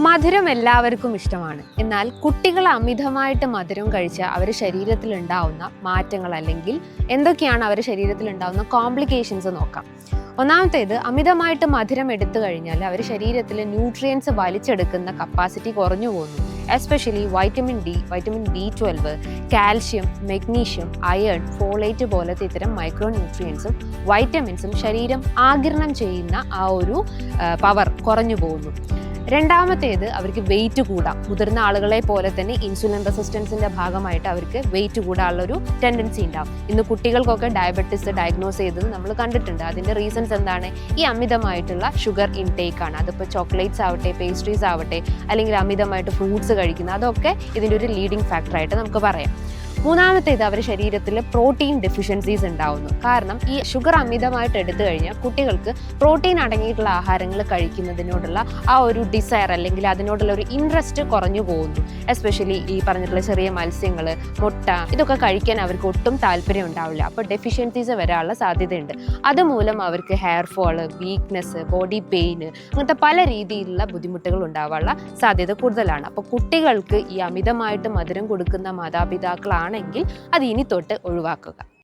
മധുരം എല്ലാവർക്കും ഇഷ്ടമാണ്. എന്നാൽ കുട്ടികൾ അമിതമായിട്ട് മധുരം കഴിച്ചാൽ അവരുടെ ശരീരത്തിൽ ഉണ്ടാവുന്ന മാറ്റങ്ങൾ അല്ലെങ്കിൽ എന്തൊക്കെയാണ് അവരുടെ ശരീരത്തിൽ ഉണ്ടാവുന്ന കോംപ്ലിക്കേഷൻസ് നോക്കാം. ഒന്നാമത്തേത്, അമിതമായിട്ട് മധുരം എടുത്തു കഴിഞ്ഞാൽ അവരുടെ ശരീരത്തിൽ ന്യൂട്രിയൻസ് വലിച്ചെടുക്കുന്ന കപ്പാസിറ്റി കുറഞ്ഞു പോകുന്നു. Especially vitamin D, vitamin B12, calcium, magnesium, iron, folate പോലത്തെ ഇത്തരം മൈക്രോ ന്യൂട്രിയൻസും വൈറ്റമിൻസും ശരീരം ആഗിരണം ചെയ്യുന്ന ആ ഒരു പവർ കുറഞ്ഞു പോകുന്നു. രണ്ടാമത്തേത്, അവർക്ക് വെയിറ്റ് കൂടാം. മുതിർന്ന ആളുകളെ പോലെ തന്നെ ഇൻസുലിൻ റെസിസ്റ്റൻസിൻ്റെ ഭാഗമായിട്ട് അവർക്ക് വെയിറ്റ് കൂടാനുള്ളൊരു ടെൻഡൻസി ഉണ്ടാവും. ഇന്ന് കുട്ടികൾക്കൊക്കെ ഡയബറ്റിസ് ഡയഗ്നോസ് ചെയ്തത് നമ്മൾ കണ്ടിട്ടുണ്ട്. അതിൻ്റെ റീസൺസ് എന്താണ്? ഈ അമിതമായിട്ടുള്ള ഷുഗർ ഇൻടേക്ക് ആണ്. അതിപ്പോൾ ചോക്ലേറ്റ്സ് ആവട്ടെ, പേസ്ട്രീസ് ആവട്ടെ, അല്ലെങ്കിൽ അമിതമായിട്ട് ഫ്രൂട്ട്സ് കഴിക്കുന്ന, അതൊക്കെ ഇതിൻ്റെ ഒരു ലീഡിങ് ഫാക്ടറായിട്ട് നമുക്ക് പറയാം. മൂന്നാമത്തേത്, അവരുടെ ശരീരത്തിൽ പ്രോട്ടീൻ ഡെഫിഷ്യൻസീസ് ഉണ്ടാവുന്നു. കാരണം ഈ ഷുഗർ അമിതമായിട്ട് എടുത്തു കഴിഞ്ഞാൽ കുട്ടികൾക്ക് പ്രോട്ടീൻ അടങ്ങിയിട്ടുള്ള ആഹാരങ്ങൾ കഴിക്കുന്നതിനോടുള്ള ആ ഒരു ഡിസയർ അല്ലെങ്കിൽ അതിനോടുള്ള ഒരു ഇൻട്രസ്റ്റ് കുറഞ്ഞു പോകുന്നു. എസ്പെഷ്യലി ഈ പറഞ്ഞിട്ടുള്ള ചെറിയ മത്സ്യങ്ങൾ, മുട്ട, ഇതൊക്കെ കഴിക്കാൻ അവർക്ക് ഒട്ടും താല്പര്യം ഉണ്ടാവില്ല. അപ്പോൾ ഡെഫിഷ്യൻസീസ് വരാനുള്ള സാധ്യതയുണ്ട്. അതുമൂലം അവർക്ക് hair fall, weakness, body pain, അങ്ങനത്തെ പല രീതിയിലുള്ള ബുദ്ധിമുട്ടുകൾ ഉണ്ടാവാനുള്ള സാധ്യത കൂടുതലാണ്. അപ്പോൾ കുട്ടികൾക്ക് ഈ അമിതമായിട്ട് മധുരം കൊടുക്കുന്ന മാതാപിതാക്കളാണ് ണെങ്കിൽ അത് ഇനി തൊട്ട് ഒഴിവാക്കുക.